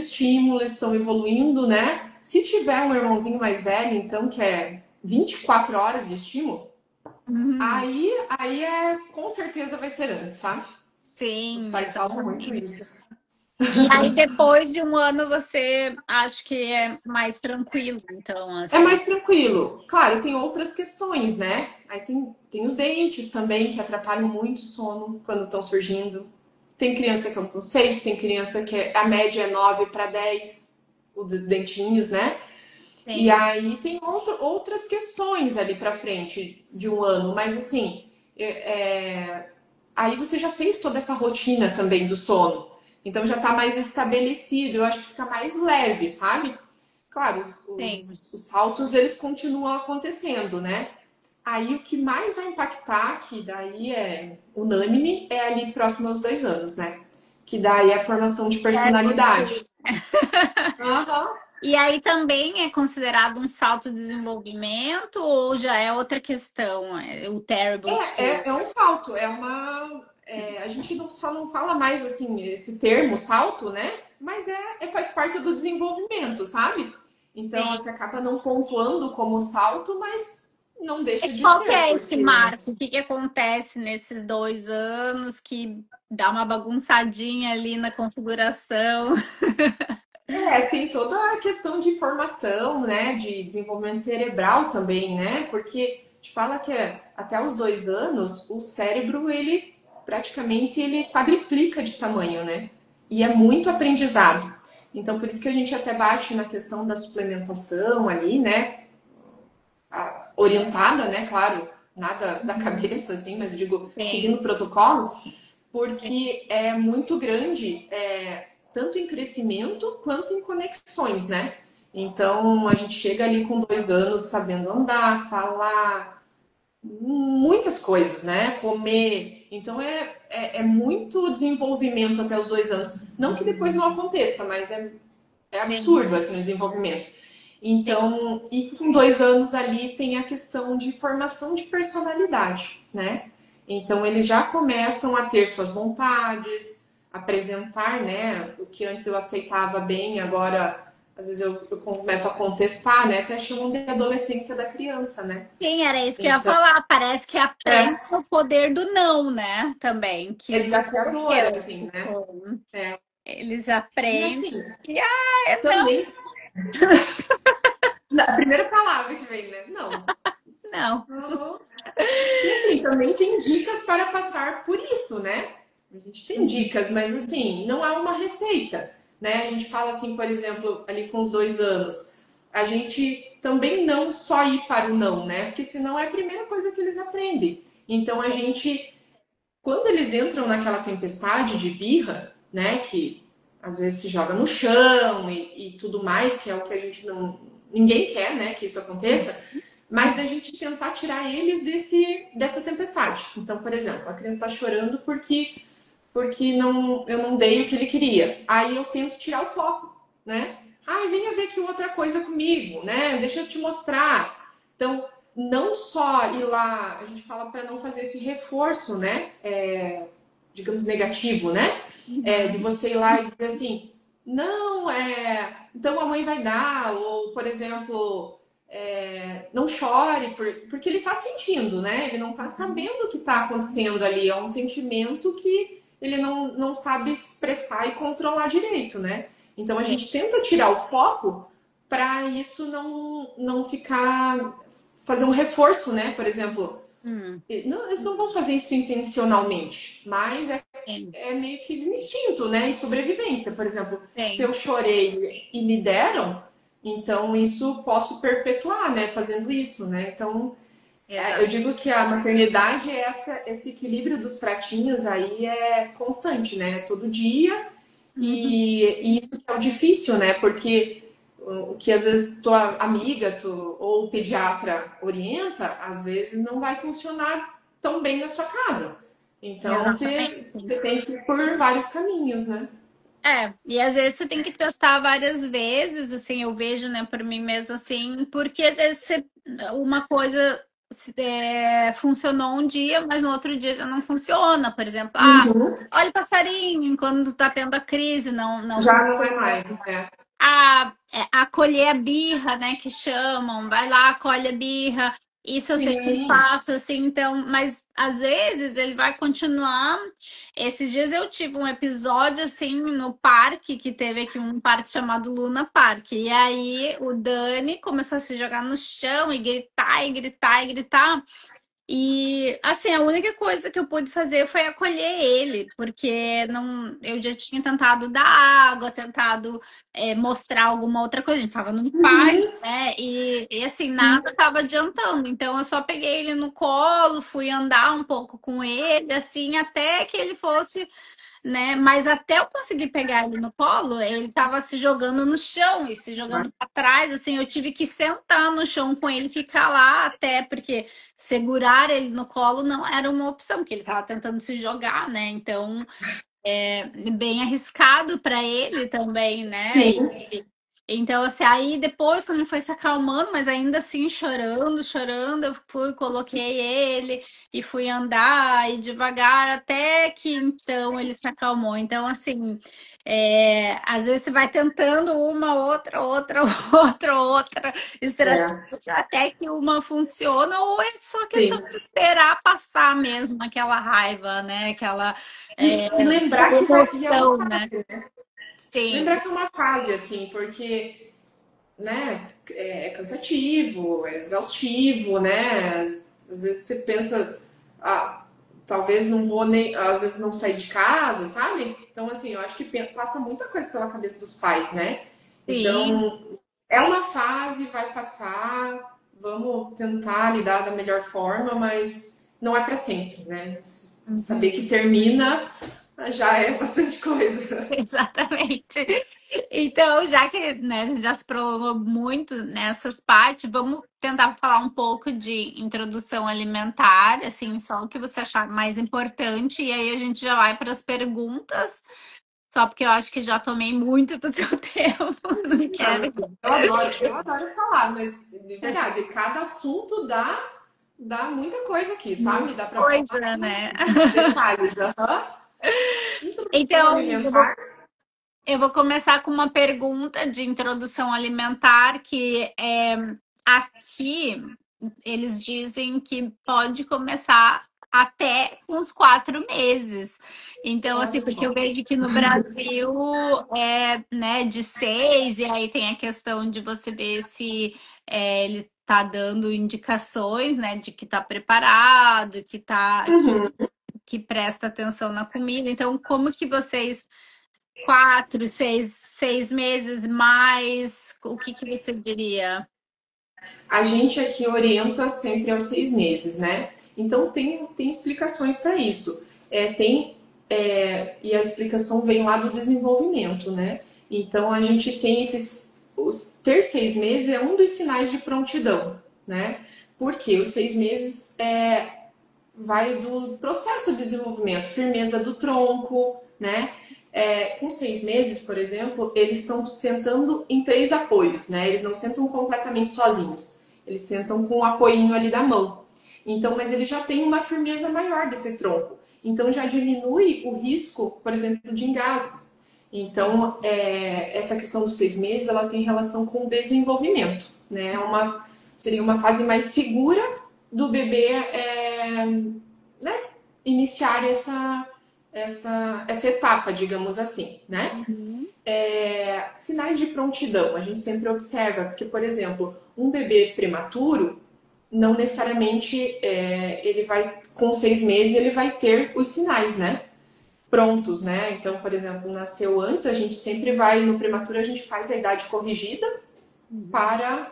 estímulos, estão evoluindo, né? Se tiver um irmãozinho mais velho, então, que é 24 horas de estímulo, Uhum. aí com certeza vai ser antes, sabe? Os Sim, pais falam muito exatamente. isso. E aí, depois de um ano, você acha que é mais tranquilo, então, É assim. mais tranquilo. Claro, tem outras questões, né? Aí tem os dentes também, que atrapalham muito o sono quando estão surgindo. Tem criança que é com 6, tem criança que a média é 9 para 10, os dentinhos, né? E Sim. aí tem outras questões ali para frente de um ano, mas assim, aí você já fez toda essa rotina também do sono. Então já está mais estabelecido, eu acho que fica mais leve, sabe? Claro, Sim. os saltos eles continuam acontecendo, né? Aí o que mais vai impactar, que daí é unânime, é ali próximo aos 2 anos, né? Que daí é a formação de É personalidade. porque... Aham. E aí também é considerado um salto de desenvolvimento ou já é outra questão, o terrible two? É um salto, a gente só não fala mais assim esse termo salto, né? Mas faz parte do desenvolvimento, sabe? Então Sim. você acaba não pontuando como salto, mas não deixa Mas de qual que ser, é esse porque marco? O que que acontece nesses 2 anos que dá uma bagunçadinha ali na configuração? tem toda a questão de formação, né? De desenvolvimento cerebral também, né? Porque te fala que até os 2 anos o cérebro ele praticamente ele quadriplica de tamanho, né? E é muito aprendizado. Então por isso que a gente até bate na questão da suplementação ali, né? Orientada, né? Claro, nada da Uhum. cabeça assim, mas eu digo Sim, seguindo protocolos, sim. porque é muito grande, tanto em crescimento quanto em conexões, né? Então a gente chega ali com 2 anos sabendo andar, falar, muitas coisas, né? Comer. Então é muito desenvolvimento até os 2 anos. Não que depois não aconteça, mas é Sim, absurdo assim, o desenvolvimento. sim. Então, e com 2 anos ali tem a questão de formação de personalidade, né? Então eles já começam a ter suas vontades, apresentar, né? O que antes eu aceitava bem, agora às vezes eu começo a contestar, né? Até chamam de adolescência da criança, né? Sim, era isso que eu ia Então, falar. Parece que aprende é, o poder do não, né? Também, é que você desafiador, viveu. assim, né? Tipo, É. eles E aprendem assim, que, é não, também, a primeira palavra que vem, né? Não. não. Uhum. E assim, também tem dicas para passar por isso, né? A gente tem Uhum. dicas, mas assim, não é uma receita, né? A gente fala assim, por exemplo, ali com os 2 anos, a gente também não só ir para o não, né? Porque senão é a primeira coisa que eles aprendem. Então a gente, quando eles entram naquela tempestade de birra, né? Que às vezes se joga no chão e tudo mais, que é o que a gente não. Ninguém quer, né? Que isso aconteça, mas da gente tentar tirar eles dessa tempestade. Então, por exemplo, a criança está chorando porque não, eu não dei o que ele queria. Aí eu tento tirar o foco, né? Ai, venha ver aqui outra coisa comigo, né? Deixa eu te mostrar. Então, não só ir lá, a gente fala para não fazer esse reforço, né? Digamos, negativo, né? De Uhum. você ir lá e dizer assim, não, então a mãe vai dar, ou, por exemplo, não chore, porque ele está sentindo, né? Ele não está Uhum. sabendo o que está acontecendo ali. É um sentimento que ele não sabe expressar e controlar direito, né? Então a Sim. gente tenta tirar o foco para isso não ficar. Fazer um reforço, né? Por exemplo, Hum, eles não vão fazer isso intencionalmente, mas sim, é meio que instinto, né? E sobrevivência. Por exemplo, se sim. eu chorei e me deram, então isso posso perpetuar, né? Fazendo isso, né? Então, eu Exato. digo que a maternidade é esse equilíbrio dos pratinhos aí é constante, né? Todo dia. Uhum. E isso que é o difícil, né? Porque o que às vezes tua amiga ou o pediatra orienta, às vezes não vai funcionar tão bem na sua casa. Então Exatamente. você tem que ir por vários caminhos, né? É, e às vezes você tem que testar várias vezes, assim, eu vejo, né, por mim mesmo, assim, porque às vezes uma coisa funcionou um dia, mas no outro dia já não funciona. Por exemplo, Uhum. olha o passarinho quando tá tendo a crise, não Já não é mais, né? acolher a birra, né, que chamam, vai lá, acolhe a birra. Isso eu sempre Sim. faço, assim, então, mas às vezes ele vai continuar. Esses dias eu tive um episódio, assim, no parque, que teve aqui um parque chamado Luna Park. E aí o Dani começou a se jogar no chão e gritar, e gritar, e gritar. E assim, a única coisa que eu pude fazer foi acolher ele, porque não, eu já tinha tentado dar água, tentado mostrar alguma outra coisa. A gente tava num parque, Uhum. né? E assim, nada tava adiantando. Então eu só peguei ele no colo, fui andar um pouco com ele, assim, até que ele fosse, né? Mas até eu conseguir pegar ele no colo, ele tava se jogando no chão e se jogando para trás, assim, eu tive que sentar no chão com ele, ficar lá até porque segurar ele no colo não era uma opção, porque ele tava tentando se jogar, né? Então, é bem arriscado para ele também, né? Sim. Então, assim, aí depois, quando ele foi se acalmando, mas ainda assim chorando, chorando, eu fui, coloquei ele e fui andar e devagar até que então ele se acalmou. Então, assim, às vezes você vai tentando uma, outra, outra, outra estratégia É. até que uma funciona, ou é só questão Sim. de esperar passar mesmo aquela raiva, né? Aquela E lembrar que vai. E é uma emoção, né? fase. Sim. Lembrar que é uma fase, assim, porque, né, é cansativo, é exaustivo, né? Às vezes você pensa, talvez não vou nem, às vezes não sair de casa, sabe? Então, assim, eu acho que passa muita coisa pela cabeça dos pais, né? Sim. Então, é uma fase, vai passar, vamos tentar lidar da melhor forma, mas não é para sempre, né? Saber que termina já é bastante coisa. Exatamente. Então, já que, né, a gente já se prolongou muito nessas partes, vamos tentar falar um pouco de introdução alimentar, assim, só o que você achar mais importante, e aí a gente já vai para as perguntas, só porque eu acho que já tomei muito do seu tempo, não quero. Eu adoro falar, mas de verdade, cada assunto dá muita coisa aqui, sabe? Dá para falar Coisa, assim, né? detalhes. Aham. Introdução Então, alimentar. eu vou começar com uma pergunta de introdução alimentar, que é aqui eles dizem que pode começar até uns 4 meses. Então, assim, Olha porque só. eu vejo que no Brasil né, de 6, e aí tem a questão de você ver se ele tá dando indicações, né, de que tá preparado, Uhum. que presta atenção na comida. Então, como que vocês 4, 6 meses mais, o que que você diria? A gente aqui orienta sempre aos 6 meses, né? Então tem explicações para isso. E a explicação vem lá do desenvolvimento, né? Então a gente tem ter 6 meses é um dos sinais de prontidão, né? Porque os 6 meses vai do processo de desenvolvimento, firmeza do tronco, né? Com 6 meses, por exemplo, eles estão sentando em 3 apoios, né? Eles não sentam completamente sozinhos, eles sentam com o apoinho ali da mão. Então, mas ele já tem uma firmeza maior desse tronco. Então já diminui o risco, por exemplo, de engasgo. Então, essa questão dos 6 meses, ela tem relação com o desenvolvimento, né? Seria uma fase mais segura do bebê né, iniciar essa etapa, digamos assim, né? Uhum. Sinais de prontidão, a gente sempre observa, porque, por exemplo, um bebê prematuro, não necessariamente ele vai, com 6 meses, ele vai ter os sinais, né? Prontos, né? Então, por exemplo, nasceu antes, a gente sempre vai, no prematuro, a gente faz a idade corrigida para,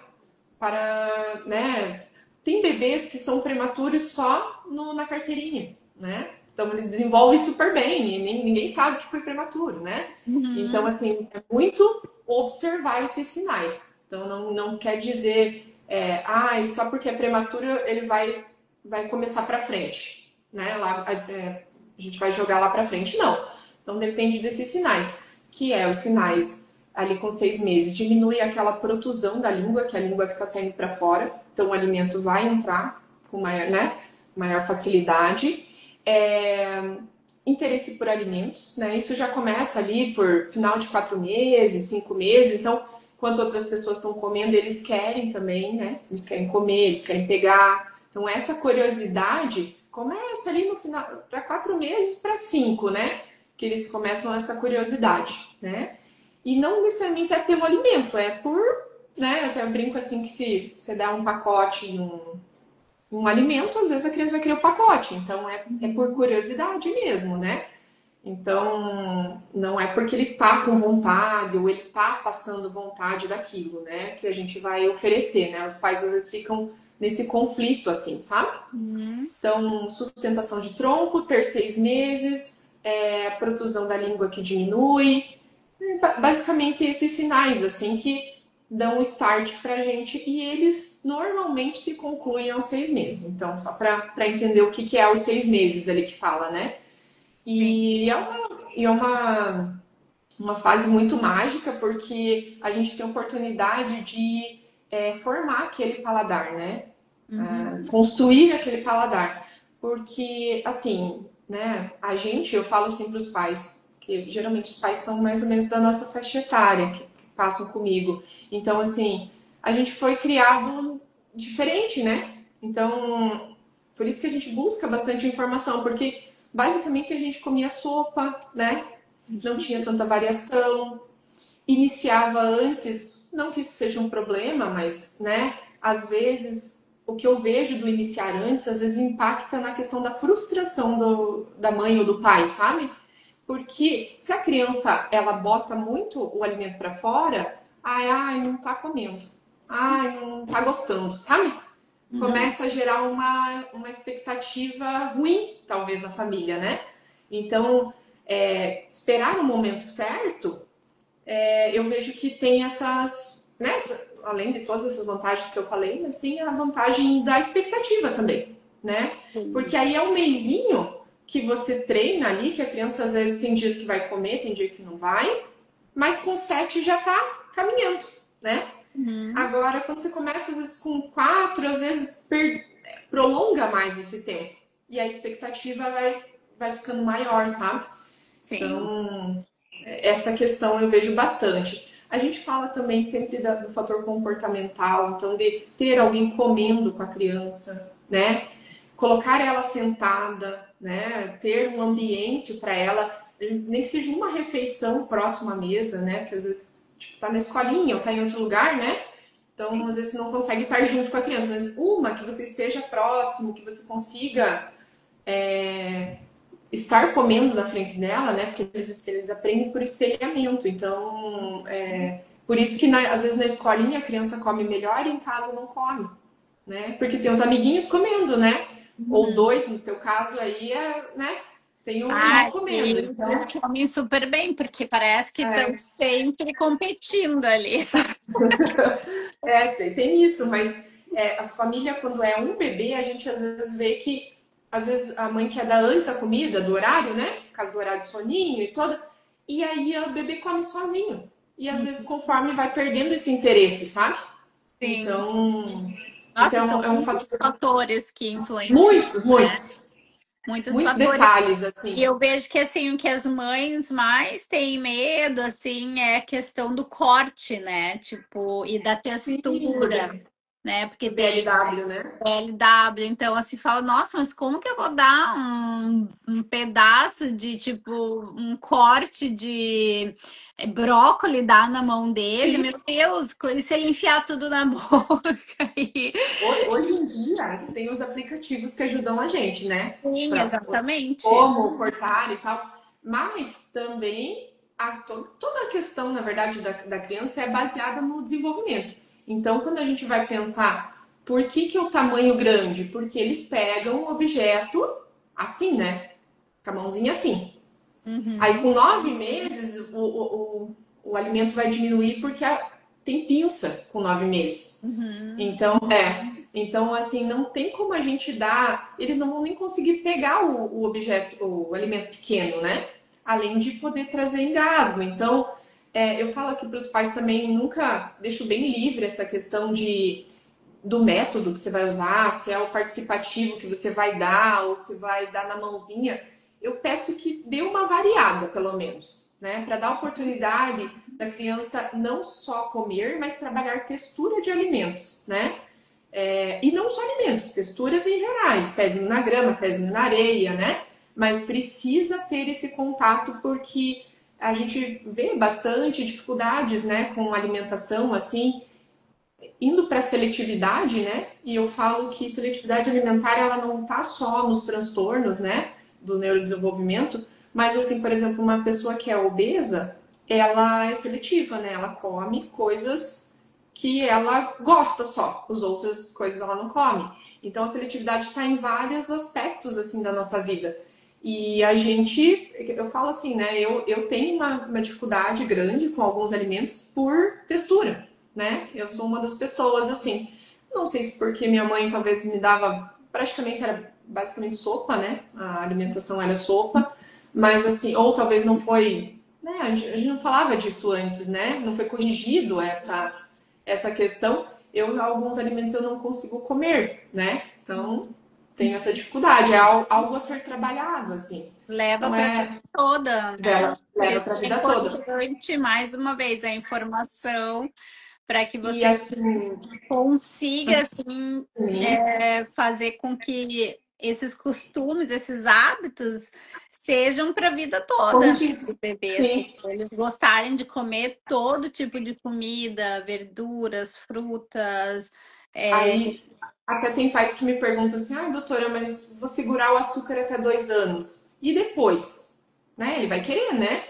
né? Tem bebês que são prematuros só na carteirinha, né? Então eles desenvolvem super bem e ninguém sabe que foi prematuro, né? Então, Uhum. assim, é muito observar esses sinais. Então, não quer dizer, só porque é prematuro ele vai começar para frente, né? A gente vai jogar lá para frente. Não. Então, depende desses sinais, que é os sinais ali com 6 meses, diminui aquela protusão da língua, que a língua fica saindo para fora, então o alimento vai entrar. com maior, né, maior facilidade. Interesse por alimentos, né? Isso já começa ali por final de 4 meses, 5 meses. Então, enquanto outras pessoas estão comendo, eles querem também, né? Eles querem comer, eles querem pegar. Então, essa curiosidade começa ali no final, para 4 meses para 5, né? Que eles começam essa curiosidade, né? E não necessariamente é pelo alimento, é por, né? Eu até brinco assim que se você dá um pacote e um alimento, às vezes a criança vai querer o pacote. Então, é por curiosidade mesmo, né? Então, não é porque ele tá com vontade ou ele tá passando vontade daquilo, né? Que a gente vai oferecer, né? Os pais às vezes ficam nesse conflito, assim, sabe? Então, sustentação de tronco, ter 6 meses, protusão da língua que diminui. Basicamente, esses sinais, assim, que dão o start pra gente e eles normalmente se concluem aos 6 meses. Então, só para entender o que é os 6 meses ali que fala, né? E é uma fase muito mágica porque a gente tem a oportunidade de formar aquele paladar, né? Construir aquele paladar. Porque, assim, né? Eu falo assim para os pais, que geralmente os pais são mais ou menos da nossa faixa etária, que passam comigo. Então, assim, a gente foi criado diferente, né? Então, por isso que a gente busca bastante informação, porque basicamente a gente comia sopa, né? Não tinha tanta variação, iniciava antes, não que isso seja um problema, mas, né? Às vezes o que eu vejo do iniciar antes, às vezes impacta na questão da frustração da mãe ou do pai, sabe? Porque se a criança ela bota muito o alimento para fora, ai, não tá comendo, ai, não tá gostando, sabe? Começa a gerar uma expectativa ruim, talvez, na família, né? Então, esperar o momento certo, eu vejo que tem essas, né? Além de todas essas vantagens que eu falei, mas tem a vantagem da expectativa também, né? Porque aí é um mesinho que você treina ali, que a criança às vezes tem dias que vai comer, tem dia que não vai, mas com 7 já tá caminhando, né? Agora, quando você começa, às vezes, com 4, às vezes prolonga mais esse tempo. E a expectativa vai ficando maior, sabe? Sim. Então, essa questão eu vejo bastante. A gente fala também sempre do fator comportamental, então de ter alguém comendo com a criança, né? Colocar ela sentada, né? Ter um ambiente para ela, nem que seja uma refeição próxima à mesa, né? Porque às vezes tipo, tá na escolinha ou tá em outro lugar, né? Então, às vezes você não consegue estar junto com a criança, mas uma que você esteja próximo, que você consiga estar comendo na frente dela, né? Porque eles aprendem por espelhamento. Então, por isso que às vezes na escolinha a criança come melhor e em casa não come, né? Porque tem os amiguinhos comendo, né? Ou 2, no teu caso aí, né? Tem um irmão comendo. Então... Eles comem super bem, porque parece que estão sempre competindo ali. Tem isso, mas a família, quando é um bebê, a gente às vezes vê que às vezes a mãe quer dar antes a comida do horário, né? Por causa do horário de soninho e toda. E aí o bebê come sozinho. E às vezes conforme vai perdendo esse interesse, sabe? Sim. Então, nossa, isso são muitos fatores que influenciam. Muitos. Muitos fatores. Detalhes, assim. E eu vejo que, assim, o que as mães mais têm medo, assim, é a questão do corte, né? Tipo, e da textura. Sim. Né? Porque BLW, né? BLW, então assim fala, nossa, mas como que eu vou dar um pedaço de tipo um corte de brócolis dar na mão dele? Sim. Meu Deus, e se ele enfiar tudo na boca? Hoje em dia tem os aplicativos que ajudam a gente, né? Sim, exatamente. Como cortar e tal. Mas também toda a questão, na verdade, da criança é baseada no desenvolvimento. Então, quando a gente vai pensar por que o tamanho grande? Porque eles pegam o objeto assim, né? Com a mãozinha assim. Aí, com 9 meses, o alimento vai diminuir porque tem pinça com 9 meses. Então, assim, não tem como a gente dar... Eles não vão nem conseguir pegar o objeto, o alimento pequeno, né? Além de poder trazer engasgo. Então, eu falo aqui para os pais também, nunca deixo bem livre essa questão de do método que você vai usar, se é o participativo que você vai dar ou se vai dar na mãozinha, eu peço que dê uma variada, pelo menos, né? Para dar oportunidade da criança não só comer, mas trabalhar textura de alimentos, né? E não só alimentos, texturas em gerais, pezinho na grama, pezinho na areia, né? Mas precisa ter esse contato porque a gente vê bastante dificuldades, né, com alimentação, assim, indo para seletividade, né? E eu falo que seletividade alimentar ela não está só nos transtornos, né, do neurodesenvolvimento, mas assim, por exemplo, uma pessoa que é obesa, ela é seletiva, né? Ela come coisas que ela gosta só, as outras coisas ela não come. Então a seletividade está em vários aspectos assim da nossa vida. E a gente, eu falo assim, né? Eu tenho uma dificuldade grande com alguns alimentos por textura, né? Eu sou uma das pessoas assim. Não sei se porque minha mãe talvez me dava, praticamente era basicamente sopa, né? A alimentação era sopa, mas assim, ou talvez não foi, né? A gente não falava disso antes, né? Não foi corrigido essa questão. Alguns alimentos eu não consigo comer, né? Então tenho essa dificuldade, é algo a ser trabalhado, assim. Leva Não para a vida é toda, né? dela, Por leva isso para a é vida toda. importante, mais uma vez, a informação para que E você assim, consiga assim, sim, fazer com que esses costumes, esses hábitos sejam para a vida toda, né, corrigido. dos bebês. Sim. Eles gostarem de comer todo tipo de comida, verduras, frutas. É, Aí até tem pais que me perguntam assim, ah, doutora, mas vou segurar o açúcar até 2 anos. E depois? Né? Ele vai querer, né?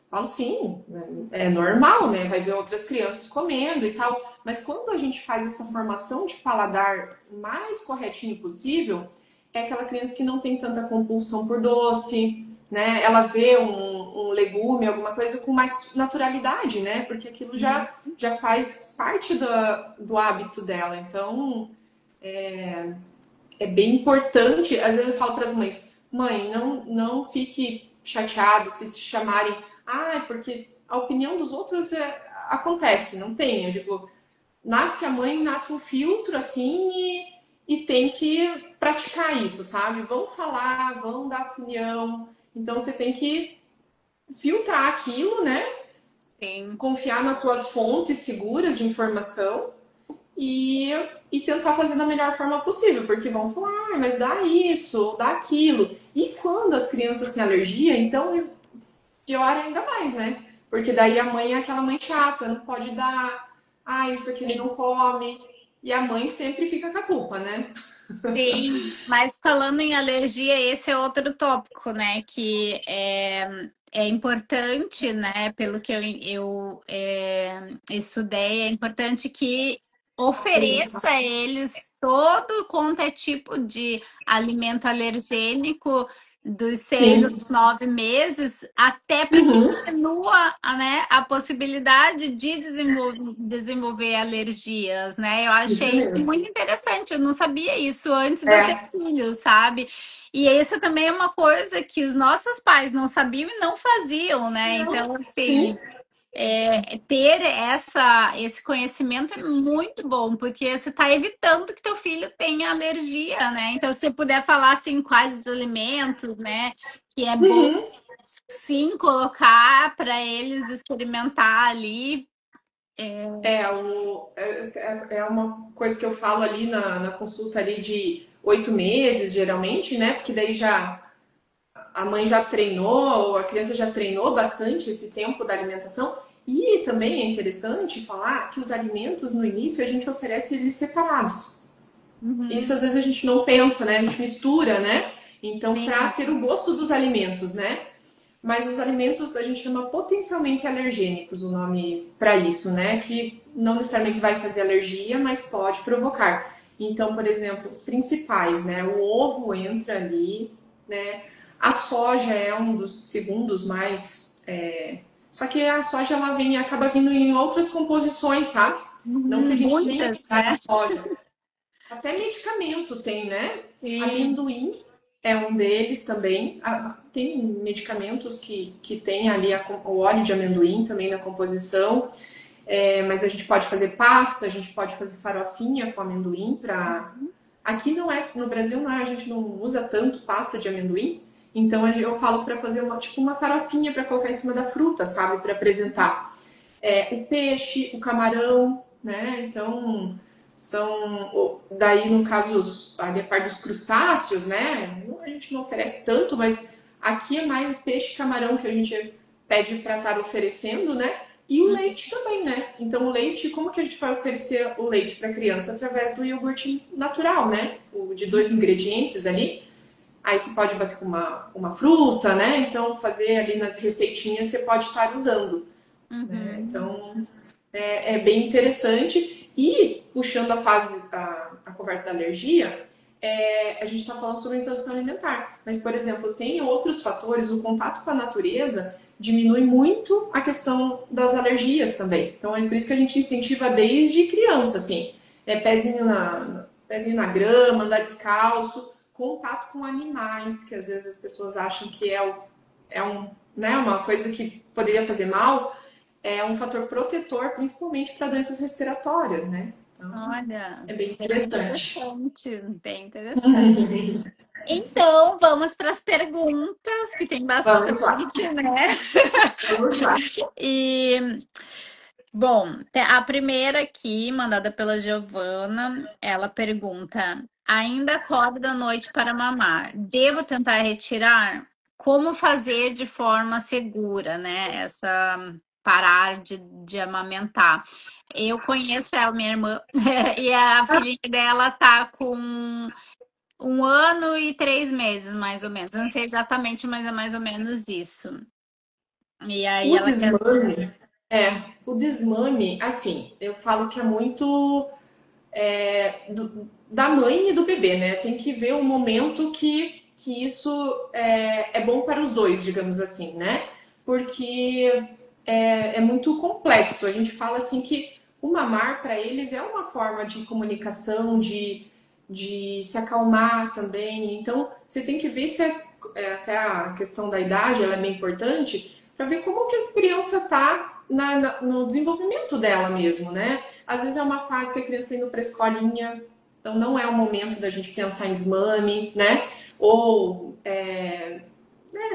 Falo, sim, é normal, né? Vai ver outras crianças comendo e tal. Mas quando a gente faz essa formação de paladar mais corretinho possível, é aquela criança que não tem tanta compulsão por doce, né? Ela vê um legume, alguma coisa com mais naturalidade, né? Porque aquilo já faz parte do hábito dela. Então, é bem importante. Às vezes eu falo para as mães, mãe, não fique chateada se te chamarem, porque a opinião dos outros acontece, não tem. Eu digo, nasce a mãe, nasce um filtro assim e tem que praticar isso, sabe? Vão falar, vão dar opinião. Então você tem que filtrar aquilo, né? sim. Confiar nas suas fontes seguras de informação e, e tentar fazer da melhor forma possível, porque vão falar, mas dá isso, dá aquilo. E quando as crianças têm alergia, então pior ainda mais, né? Porque daí a mãe é aquela mãe chata, não pode dar, isso aqui ele não come. E a mãe sempre fica com a culpa, né? Sim, mas falando em alergia, esse é outro tópico, né? Que é importante, né? Pelo que eu estudei, é importante que ofereça a eles todo quanto é tipo de alimento alergênico dos 6 Sim. aos 9 meses, até para que Uhum. diminua, né, a possibilidade de desenvolver alergias, né? Eu Isso achei isso mesmo. muito interessante, eu não sabia isso antes de eu ter É. filhos, sabe? E isso também é uma coisa que os nossos pais não sabiam e não faziam, né? Então, Sim. assim, ter esse conhecimento é muito bom, porque você está evitando que teu filho tenha alergia, né? Então, se você puder falar assim, quais os alimentos, né, que é bom Uhum. sim colocar para eles experimentar ali. É uma coisa que eu falo ali na consulta ali de 8 meses, geralmente, né? Porque daí a mãe já treinou, a criança já treinou bastante esse tempo da alimentação. E também é interessante falar que os alimentos no início a gente oferece eles separados. Uhum, Isso às vezes a gente não pensa, né? A gente mistura, né? Então, para sim. ter o gosto dos alimentos, né? Mas os alimentos a gente chama potencialmente alergênicos, o nome para isso, né? Que não necessariamente vai fazer alergia, mas pode provocar. Então, por exemplo, os principais, né? O ovo entra ali, né? A soja é um dos segundos mais. Só que a soja ela acaba vindo em outras composições, sabe? Não que a gente tenha que Muitas, usar a né? soja. Até medicamento tem, né? Sim. Amendoim é um deles também. Tem medicamentos que tem ali o óleo de amendoim também na composição. Mas a gente pode fazer pasta, a gente pode fazer farofinha com amendoim para. Aqui não é, no Brasil não é, a gente não usa tanto pasta de amendoim, então eu falo para fazer tipo uma farofinha para colocar em cima da fruta, sabe, para apresentar. O peixe, o camarão, né? Então são daí no caso ali a parte dos crustáceos, né? A gente não oferece tanto, mas aqui é mais o peixe e camarão que a gente pede para estar oferecendo, né? E o leite também, né? Então, o leite, como que a gente vai oferecer o leite para a criança? Através do iogurte natural, né? O de 2 ingredientes ali. Aí você pode bater com uma fruta, né? Então, fazer ali nas receitinhas você pode estar usando. Né? Então, é bem interessante. E, puxando a conversa da alergia, a gente está falando sobre introdução alimentar. Mas, por exemplo, tem outros fatores, o contato com a natureza diminui muito a questão das alergias também. Então, é por isso que a gente incentiva desde criança, assim, pezinho na grama, andar descalço, contato com animais, que às vezes as pessoas acham que né, uma coisa que poderia fazer mal, é um fator protetor, principalmente para doenças respiratórias, né? Então, Olha, é bem bem interessante. interessante, bem interessante. Então, vamos para as perguntas, que tem Vamos lá, bastante, né? vamos lá. E, bom, a primeira aqui, mandada pela Giovana, ela pergunta: ainda acorda à noite para mamar? Devo tentar retirar? Como fazer de forma segura, né? Parar de amamentar. Eu conheço ela, minha irmã, e a filhinha dela tá com 1 ano e 3 meses, mais ou menos. Não sei exatamente, mas é mais ou menos isso. E aí O ela quer. desmame, o desmame, assim, eu falo que é muito da mãe e do bebê, né? Tem que ver o momento que isso é bom para os dois, digamos assim, né? Porque é muito complexo. A gente fala assim que o mamar para eles é uma forma de comunicação, de se acalmar também. Então, você tem que ver se até a questão da idade ela é bem importante para ver como que a criança está no desenvolvimento dela mesmo, né? Às vezes é uma fase que a criança está indo para a escolinha, então não é o momento da gente pensar em desmame, né? Ou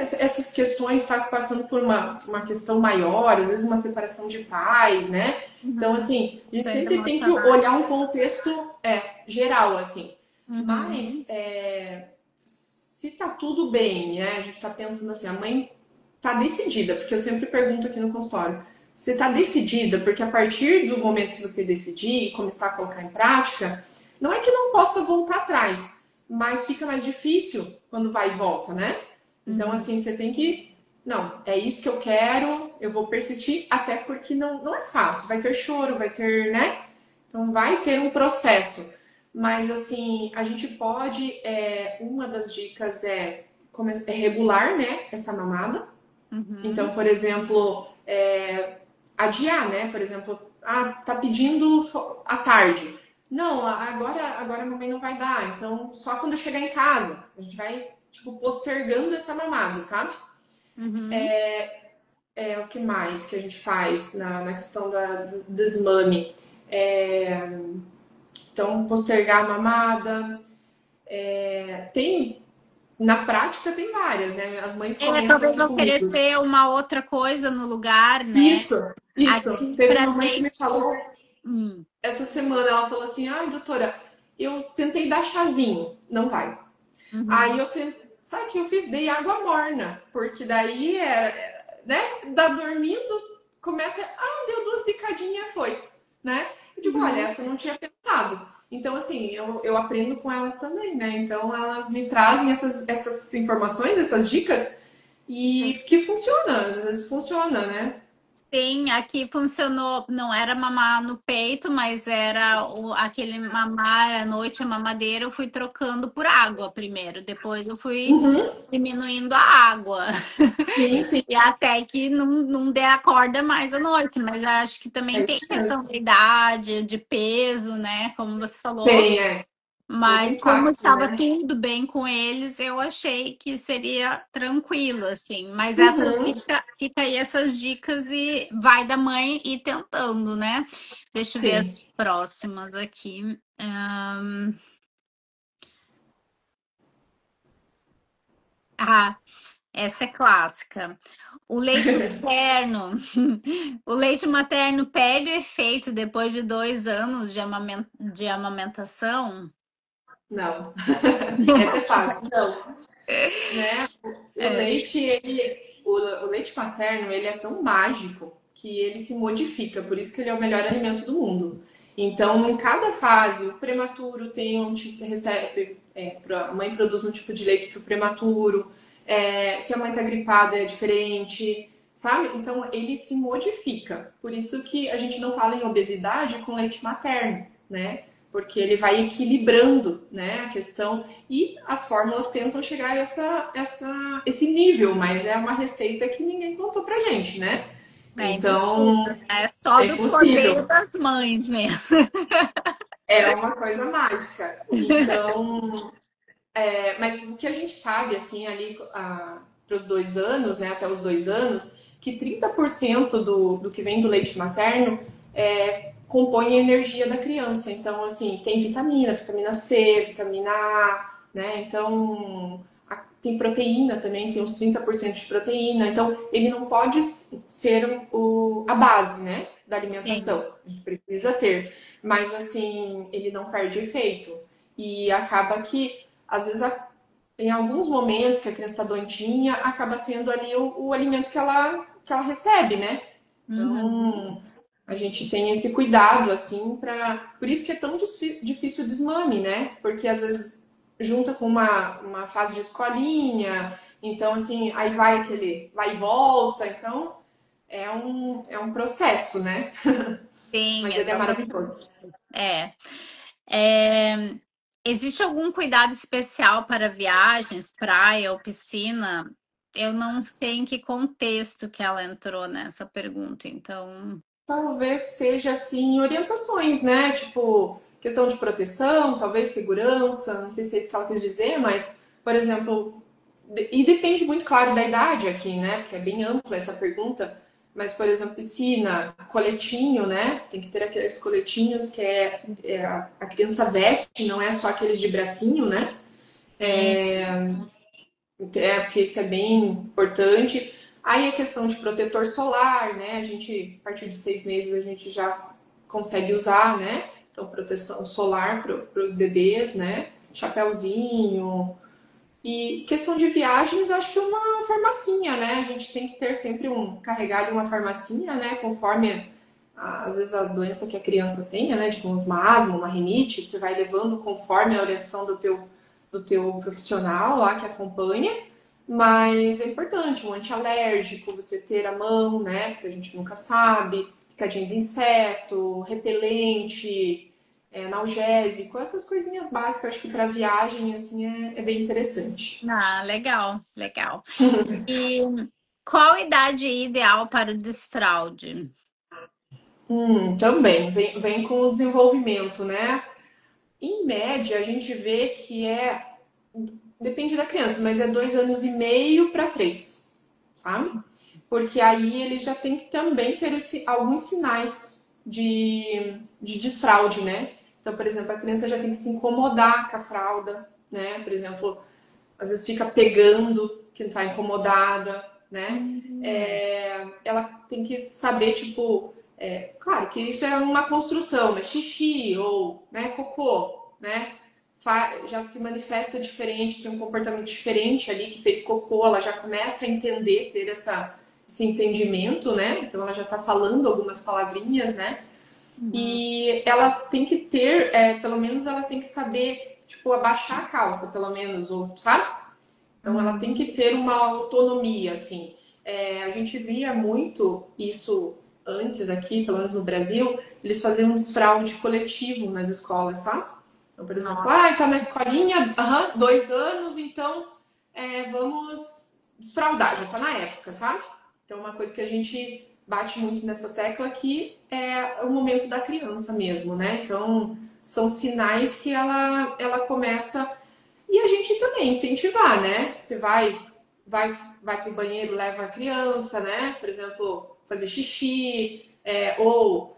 essas questões está passando por uma questão maior, às vezes uma separação de pais, né? Então, assim, a gente Questões sempre tem que emocionais. olhar um contexto geral, assim. Uhum. Mas se tá tudo bem, né? A gente tá pensando assim, a mãe tá decidida, porque eu sempre pergunto aqui no consultório, você tá decidida? Porque a partir do momento que você decidir e começar a colocar em prática, não é que não possa voltar atrás, mas fica mais difícil quando vai e volta, né? Então, Uhum. assim, você tem que. Não, é isso que eu quero, eu vou persistir, até porque não é fácil. Vai ter choro, vai ter, né? Então, vai ter um processo. Mas, assim, a gente pode. Uma das dicas é regular, né? Essa mamada. Então, Uhum. por exemplo, adiar, né? Por exemplo, tá pedindo à tarde. Não, agora a mamãe não vai dar. Então, só quando eu chegar em casa. A gente vai, tipo, postergando essa mamada, sabe? Uhum. O que mais que a gente faz na questão da desmame? Então, postergar a mamada. Na prática, tem várias, né? As mães comentam Talvez aqui comigo. oferecer uma outra coisa no lugar, né? Isso, isso. Aqui Teve pra uma mãe que me gente. falou Hum. essa semana, ela falou assim: ai, doutora, eu tentei dar chazinho, não vai. Aí Uhum. eu tentei, sabe o que eu fiz? Dei água morna, porque daí né? Dá dormindo, começa, deu 2 picadinhas, foi, né? Eu digo, olha, Uhum. essa eu não tinha pensado. Então, assim, eu aprendo com elas também, né? Então, elas me trazem essas informações, essas dicas, e que funciona, às vezes funciona, né? Sim, aqui funcionou, não era mamar no peito, mas era aquele mamar à noite, a mamadeira, eu fui trocando por água primeiro, depois eu fui Uhum. diminuindo a água. Sim, sim, E até que não dê a corda mais à noite, mas acho que também é tem isso questão mesmo. da idade, de peso, né? Como você falou. Tem, Outro Mas como impacto, estava né? tudo bem com eles, eu achei que seria tranquilo, assim. Mas Uhum, fica aí essas dicas e vai da mãe ir tentando, né? Deixa eu ver sim. as próximas aqui. Ah, essa é clássica. O leite materno, o leite materno perde efeito depois de 2 anos de amamentação? Não. Essa é fácil. Não, né? O É, leite, o leite materno, ele é tão mágico que ele se modifica, por isso que ele é o melhor alimento do mundo. Então, em cada fase, o prematuro tem um tipo, recebe, a mãe produz um tipo de leite para o prematuro, se a mãe está gripada é diferente, sabe? Então, ele se modifica. Por isso que a gente não fala em obesidade com leite materno, né? Porque ele vai equilibrando, né, a questão e as fórmulas tentam chegar a esse nível, mas é uma receita que ninguém contou pra gente, né? é impossível, Então, é só é do poder impossível. das mães mesmo. É uma coisa mágica. Então, mas o que a gente sabe, assim, ali para os 2 anos, né, até os 2 anos, que 30% do que vem do leite materno compõe a energia da criança. Então, assim, tem vitamina C, vitamina A, né? Então, tem proteína também, tem uns 30% de proteína. Então, ele não pode ser a base, né, da Sim. alimentação. A gente precisa ter. Mas, assim, ele não perde efeito. E acaba que, às vezes, em alguns momentos que a criança está doentinha, acaba sendo ali o alimento que ela recebe, né? Uhum. Então, a gente tem esse cuidado, assim, por isso que é tão difícil o desmame, né? Porque às vezes junta com uma fase de escolinha, então, assim, aí vai aquele vai e volta, então é um processo, né? Sim, Mas ele é exatamente. maravilhoso. É. É, existe algum cuidado especial para viagens, praia ou piscina? Eu não sei em que contexto que ela entrou nessa pergunta, então. Talvez seja, assim, orientações, né? Tipo, questão de proteção, talvez segurança, não sei se é isso que ela quis dizer, mas, por exemplo, e depende muito, claro, da idade aqui, né? Porque é bem ampla essa pergunta. Mas, por exemplo, piscina, coletinho, né? Tem que ter aqueles coletinhos que a criança veste, não é só aqueles de bracinho, né? Isso. Porque isso é bem importante. Aí a questão de protetor solar, né? A partir de 6 meses, a gente já consegue usar, né? Então, proteção solar para os bebês, né? Chapéuzinho, e questão de viagens, acho que uma farmacinha, né? A gente tem que ter sempre carregar de uma farmacinha, né? Conforme, às vezes, a doença que a criança tenha, né? Tipo uma asma, uma rinite, você vai levando conforme a orientação do teu profissional lá que acompanha. Mas é importante, um antialérgico, você ter à mão, né? Porque a gente nunca sabe. Picadinha de inseto, repelente, analgésico, essas coisinhas básicas, acho que para viagem, assim, é bem interessante. Ah, legal, legal. E qual a idade ideal para o desfraude? Também, vem com o desenvolvimento, né? Em média, a gente vê que depende da criança, mas é 2 anos e meio para 3, sabe? Porque aí ele já tem que também ter alguns sinais de desfraude, né? Então, por exemplo, a criança já tem que se incomodar com a fralda, né? Por exemplo, às vezes fica pegando, que não está incomodada, né? Hum. Ela tem que saber, tipo, claro que isso é uma construção, mas xixi ou, né, cocô, né? Já se manifesta diferente, tem um comportamento diferente ali, que fez cocô, ela já começa a entender, ter esse entendimento, né? Então ela já está falando algumas palavrinhas, né? Uhum. E ela tem que ter, pelo menos ela tem que saber, tipo, abaixar a calça, pelo menos, ou, sabe? Então, ela tem que Uhum. ter uma autonomia, assim. A gente via muito isso antes aqui, pelo menos no Brasil, eles faziam um desfraude coletivo nas escolas, tá? Então, por exemplo, Nossa. tá na escolinha, 2 anos, então vamos desfraudar, já tá na época, sabe? Então, uma coisa que a gente bate muito nessa tecla aqui é o momento da criança mesmo, né? Então, são sinais que ela começa. E a gente também incentivar, né? Você vai para o banheiro, leva a criança, né? Por exemplo, fazer xixi, ou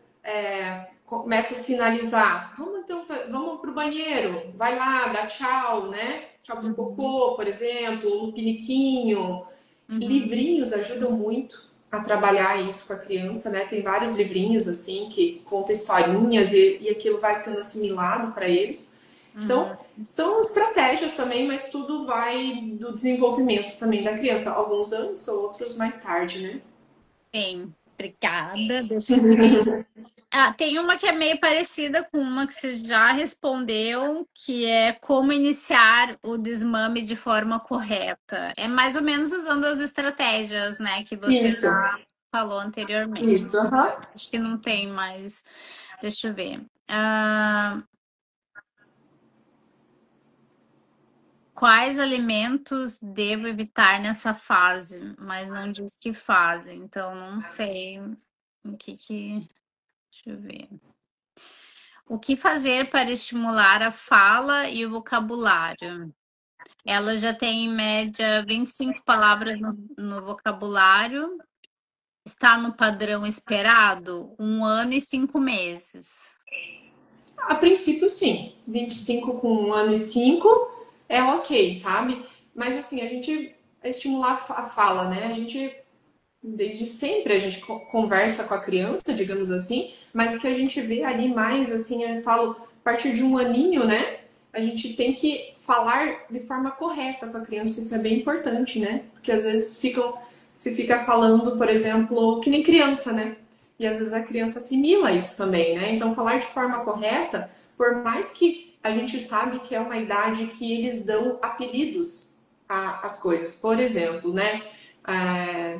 começa a sinalizar, vamos então, vamos para o banheiro, vai lá, dá tchau, né? Tchau pro Uhum. cocô, por exemplo, um piniquinho. Uhum. Livrinhos ajudam muito a trabalhar isso com a criança, né? Tem vários livrinhos assim que contam historinhas e aquilo vai sendo assimilado para eles. Então, Uhum. são estratégias também, mas tudo vai do desenvolvimento também da criança. Alguns antes, outros mais tarde, né? Sim, obrigada. Deixa eu ver. Ah, tem uma que é meio parecida com uma que você já respondeu, que é como iniciar o desmame de forma correta. É mais ou menos usando as estratégias, né, que você Isso, já falou anteriormente. isso, aham. Acho que não tem mais. Deixa eu ver. Quais alimentos devo evitar nessa fase? Mas não diz que fase, então não sei o que. Deixa eu ver. O que fazer para estimular a fala e o vocabulário? Ela já tem em média 25 palavras no vocabulário. Está no padrão esperado? 1 ano e 5 meses. A princípio, sim. 25 com 1 ano e 5 é ok, sabe? Mas assim, a gente estimular a fala, né? A gente, desde sempre, a gente conversa com a criança, digamos assim, mas que a gente vê ali mais, assim, eu falo, a partir de 1 aninho, né? A gente tem que falar de forma correta com a criança, isso é bem importante, né? Porque às vezes se fica falando, por exemplo, que nem criança, né? E às vezes a criança assimila isso também, né? Então, falar de forma correta, por mais que a gente sabe que é uma idade que eles dão apelidos às coisas. Por exemplo, né?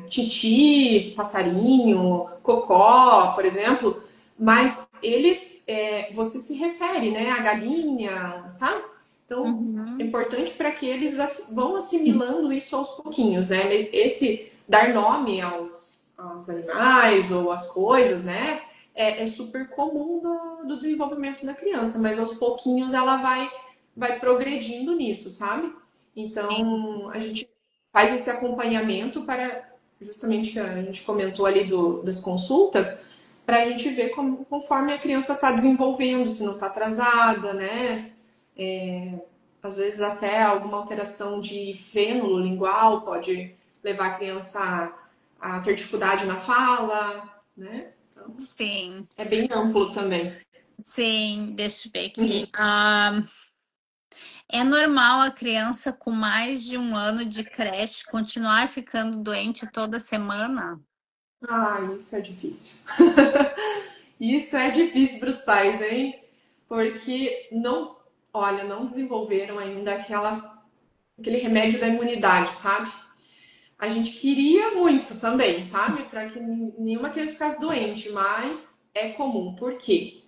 Titi, passarinho, cocó, por exemplo, mas eles, você se refere, né? A galinha, sabe? Então, é Uhum. importante para que eles vão assimilando isso aos pouquinhos, né? Esse dar nome aos animais ou às coisas, né? É super comum do desenvolvimento da criança, mas aos pouquinhos ela vai progredindo nisso, sabe? Sim. Então, a gente faz esse acompanhamento para, justamente que a gente comentou ali das consultas, para a gente ver conforme a criança está desenvolvendo, se não está atrasada, né? Às vezes até alguma alteração de frênulo lingual pode levar a criança a ter dificuldade na fala, né? Então, Sim. é bem amplo também. Sim, deixa eu ver Uhum. aqui. É normal a criança com mais de 1 ano de creche continuar ficando doente toda semana? Ah, isso é difícil. Isso é difícil para os pais, hein? Porque não, olha, não desenvolveram ainda aquele remédio da imunidade, sabe? A gente queria muito também, sabe? Para que nenhuma criança ficasse doente, mas é comum. Por quê?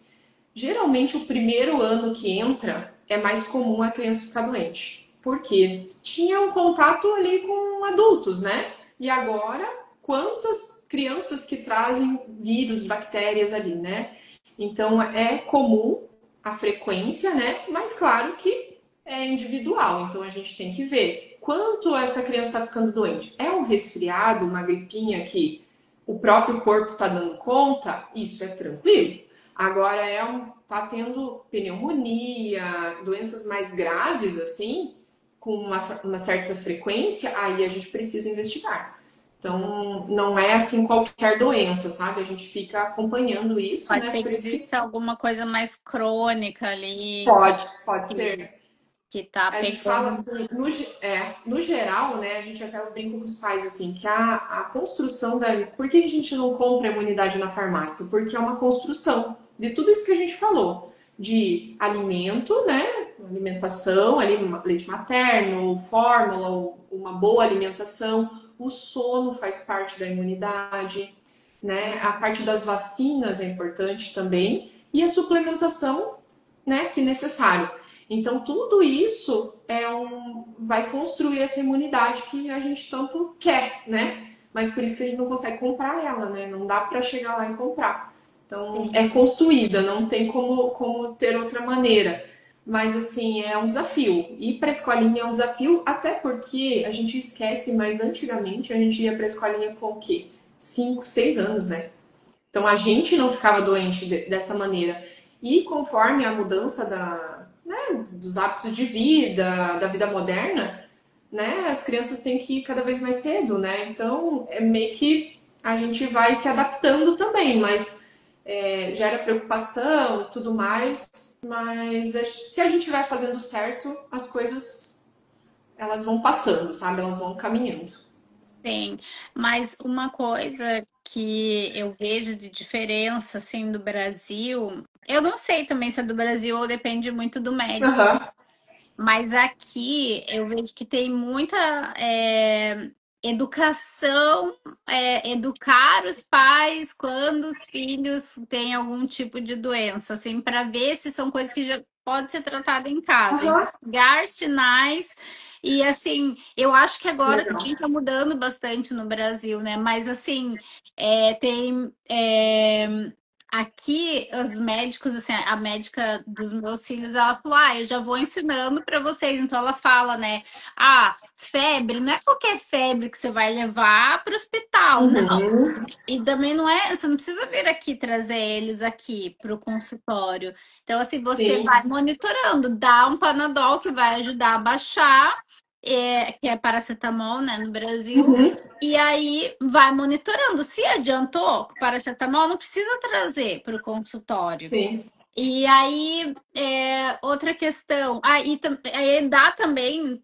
Geralmente o primeiro ano que entra é mais comum a criança ficar doente. Porque tinha um contato ali com adultos, né? E agora, quantas crianças que trazem vírus, bactérias ali, né? Então é comum a frequência, né? Mas claro que é individual, então a gente tem que ver quanto essa criança está ficando doente. É um resfriado, uma gripinha que o próprio corpo está dando conta? Isso é tranquilo. Agora tá tendo pneumonia, doenças mais graves assim, com uma certa frequência, aí a gente precisa investigar. Então, não é assim qualquer doença, sabe? A gente fica acompanhando isso, Pode né? ser Por que isso que exista alguma coisa mais crônica ali pode que, ser. que tá A gente fala pegando. assim, no geral, né? A gente até brinca com os pais assim, que a construção da. Por que a gente não compra a imunidade na farmácia? Porque é uma construção de tudo isso que a gente falou. De alimento, né? Alimentação, leite materno, fórmula, uma boa alimentação. O sono faz parte da imunidade, né? A parte das vacinas é importante também. E a suplementação, né? Se necessário. Então, tudo isso vai construir essa imunidade que a gente tanto quer, né? Mas por isso que a gente não consegue comprar ela, né? Não dá para chegar lá e comprar. Então, Sim. é construída, não tem como ter outra maneira. Mas, assim, é um desafio. Ir para a escolinha é um desafio, até porque a gente esquece, mas antigamente a gente ia para a escolinha com o quê? 5, 6 anos, né? Então, a gente não ficava doente dessa maneira. E conforme a mudança dos hábitos de vida, da vida moderna, né, as crianças têm que ir cada vez mais cedo, né? Então, é meio que a gente vai se adaptando também, mas gera preocupação e tudo mais. Mas se a gente vai fazendo certo, as coisas elas vão passando, sabe? Elas vão caminhando. Sim, mas uma coisa que eu vejo de diferença assim do Brasil, eu não sei também se é do Brasil ou depende muito do médico, Aham. mas aqui eu vejo que tem muita educação, educar os pais quando os filhos têm algum tipo de doença, assim, para ver se são coisas que já pode ser tratada em casa, Aham. investigar sinais. E assim, eu acho que agora Legal. também está mudando bastante no Brasil, né? Mas assim, tem aqui os médicos, assim, a médica dos meus filhos, ela falou: "Ah, eu já vou ensinando para vocês". Então ela fala, né? Ah, febre, não é qualquer febre que você vai levar para o hospital, não. Uhum. E também não é, você não precisa vir aqui trazer eles aqui para o consultório. Então, assim, você Sim. vai monitorando, dá um Panadol que vai ajudar a baixar, que é paracetamol, né, no Brasil. Uhum. E aí vai monitorando. Se adiantou com paracetamol, não precisa trazer para o consultório. Sim. E aí, outra questão, aí dá também,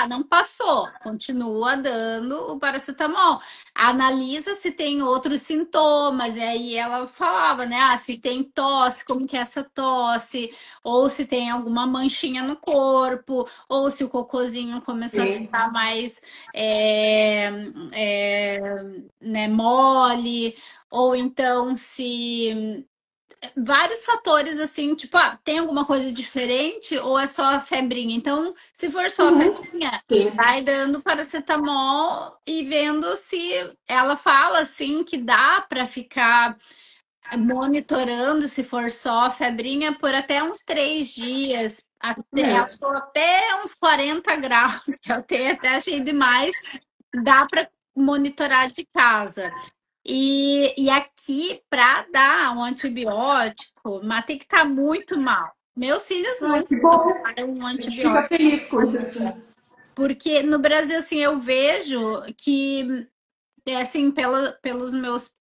não passou, continua dando o paracetamol. Analisa se tem outros sintomas, e aí ela falava, né? Ah, se tem tosse, como que é essa tosse, ou se tem alguma manchinha no corpo, ou se o cocôzinho começou a Sim. ficar mais, é, é, né, mole, ou então se vários fatores assim, tipo, tem alguma coisa diferente ou é só a febrinha? Então, se for só a Uhum. febrinha, Sim. vai dando paracetamol e vendo se ela fala assim que dá para ficar monitorando se for só a febrinha por até uns 3 dias. Isso Ela mesmo. falou até uns 40 graus, que eu até achei demais, dá para monitorar de casa. E aqui, para dar um antibiótico, mas tem que estar muito mal. Meus filhos Ai, nunca que bom. tomaram um A gente fica antibiótico, feliz com isso. porque no Brasil, assim, eu vejo que, assim, pelos meus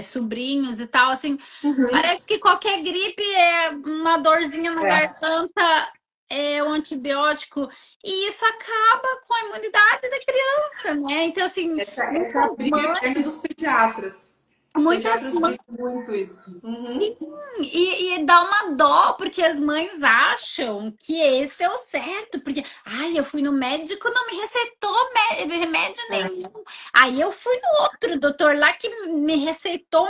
sobrinhos e tal, assim, Uhum. parece que qualquer gripe é uma dorzinha na É. garganta, é um antibiótico, e isso acaba com a imunidade da criança, né? Então, assim, Essa é a muitas briga eterna mães, dos pediatras. Os muitas pediatras mães brigam muito isso. sim, Uhum. e dá uma dó, porque as mães acham que esse é o certo, porque, ai, eu fui no médico, não me receitou remédio É. nenhum. Aí eu fui no outro doutor lá que me receitou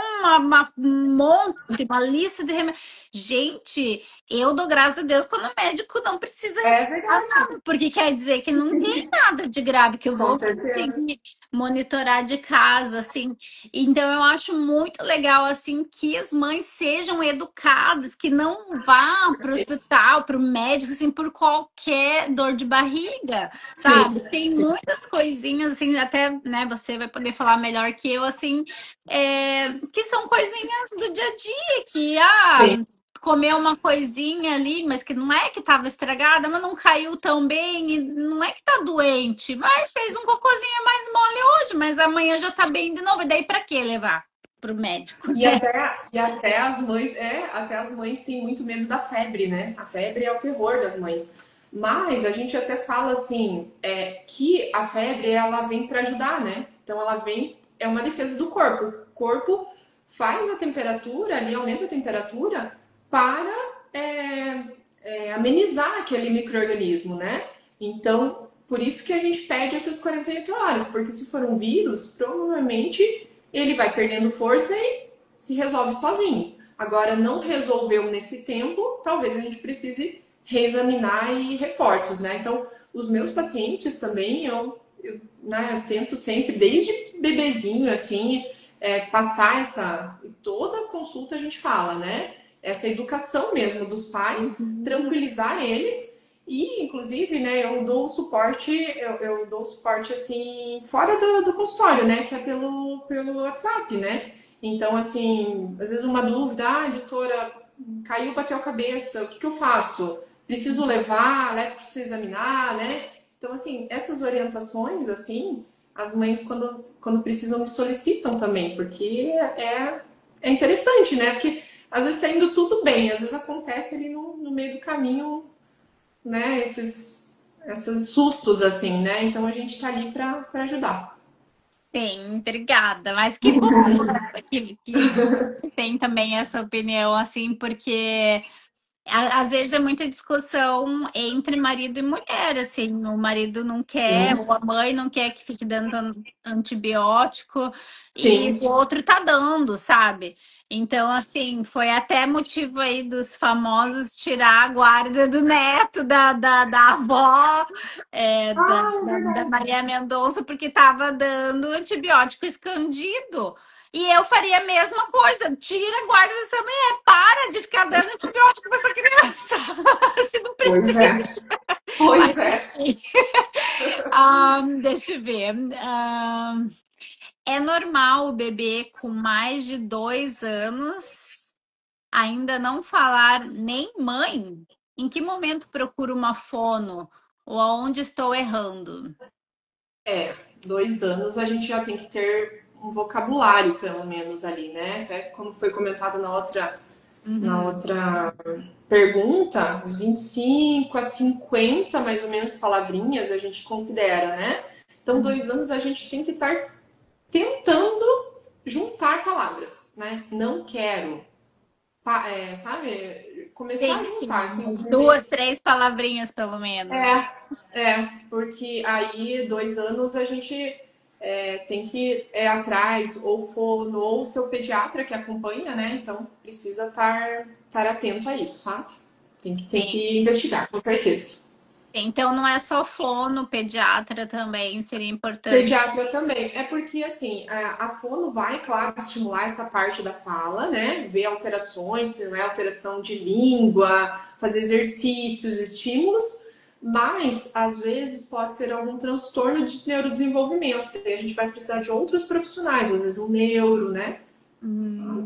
um monte, uma lista de remédios. Gente, eu dou graças a Deus quando o médico não precisa É receitar verdade. nada, porque quer dizer que não tem nada de grave que eu Com vou certeza. conseguir monitorar de casa, assim. Então eu acho muito legal assim que as mães sejam educadas, que não vá para o hospital, para o médico assim por qualquer dor de barriga, Sim, sabe? Tem sim, muitas coisinhas assim, até, né, você vai poder falar melhor que eu assim, que são coisinhas do dia a dia, que sim. comeu uma coisinha ali, mas que não é que estava estragada, mas não caiu tão bem, e não é que tá doente, mas fez um cocôzinho mais mole hoje, mas amanhã já tá bem de novo. E daí pra que levar pro médico, E né? até as mães, até as mães têm muito medo da febre, né? A febre é o terror das mães. Mas a gente até fala assim, que a febre ela vem para ajudar, né? Então ela vem, é uma defesa do corpo. O corpo faz a temperatura, ali aumenta a temperatura para amenizar aquele micro-organismo, né? Então, por isso que a gente pede essas 48 horas, porque se for um vírus, provavelmente ele vai perdendo força e se resolve sozinho. Agora, não resolveu nesse tempo, talvez a gente precise reexaminar e reforços, né? Então, os meus pacientes também, eu tento sempre, desde bebezinho, assim, passar toda consulta a gente fala, né? Essa educação mesmo dos pais, tranquilizar eles e, inclusive, né, eu dou suporte, eu dou suporte assim fora do consultório, né? Que é pelo WhatsApp, né? Então, assim, às vezes uma dúvida, doutora, caiu, bateu a cabeça, o que eu faço? Preciso levar, levo para você examinar, né? Então, assim, essas orientações, assim, as mães, quando precisam, me solicitam também, porque é interessante, né? Porque às vezes está indo tudo bem, às vezes acontece ali no meio do caminho, né? Esses sustos, assim, né? Então a gente está ali para ajudar. Sim, obrigada. Mas que bom que tem também essa opinião, assim, porque às vezes é muita discussão entre marido e mulher, assim, o marido não quer, ou a mãe não quer que fique dando antibiótico, e Sim. o outro tá dando, sabe? Então, assim, foi até motivo aí dos famosos tirar a guarda do neto, da avó, Ah, é da verdade. Maria Mendonça, porque tava dando antibiótico escondido. E eu faria a mesma coisa, tira a guarda dessa mulher, para de ficar dando antibiótico para essa criança. Se não Pois precisa. é. Pois Mas é. enfim. Deixa eu ver. É normal o bebê com mais de 2 anos ainda não falar nem mãe? Em que momento procuro uma fono? Ou aonde estou errando? 2 anos a gente já tem que ter um vocabulário, pelo menos, ali, né? Até como foi comentado na Uhum. outra pergunta, os 25 a 50, mais ou menos, palavrinhas a gente considera, né? Então, 2 anos a gente tem que estar tentando juntar palavras, né? Não quero, sabe? Sim, Começar a juntar, assim, sim. primeiro. 2, 3 palavrinhas, pelo menos. Porque aí 2 anos a gente tem que ir atrás, ou fono, ou seu pediatra que acompanha, né? Então precisa estar atento a isso, sabe? Tem Sim. que investigar, com certeza. Então não é só fono, pediatra também seria importante. Pediatra também. É porque, assim, a fono vai, claro, estimular essa parte da fala, né? Ver alterações, se não é alteração de língua, fazer exercícios, estímulos, mas, às vezes, pode ser algum transtorno de neurodesenvolvimento. Daí a gente vai precisar de outros profissionais, às vezes um neuro, né?